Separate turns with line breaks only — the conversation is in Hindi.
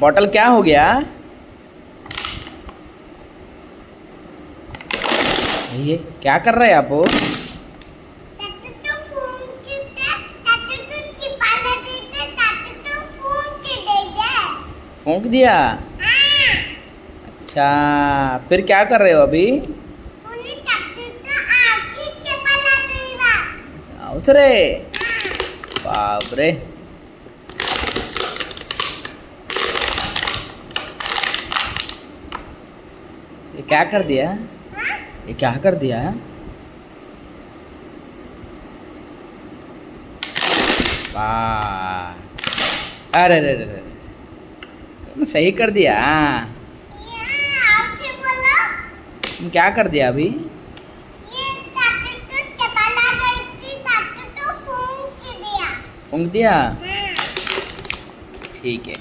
बॉटल क्या हो गया? ये क्या कर रहे हैं आप? फूंक दिया। अच्छा, फिर क्या कर रहे हो अभी? रे बाप रे, ये क्या कर दिया? ये क्या कर दिया? वाह, अरे रे रे रे, तुम सही कर दिया। तुम क्या कर दिया अभी? फूंक दिया। ठीक है।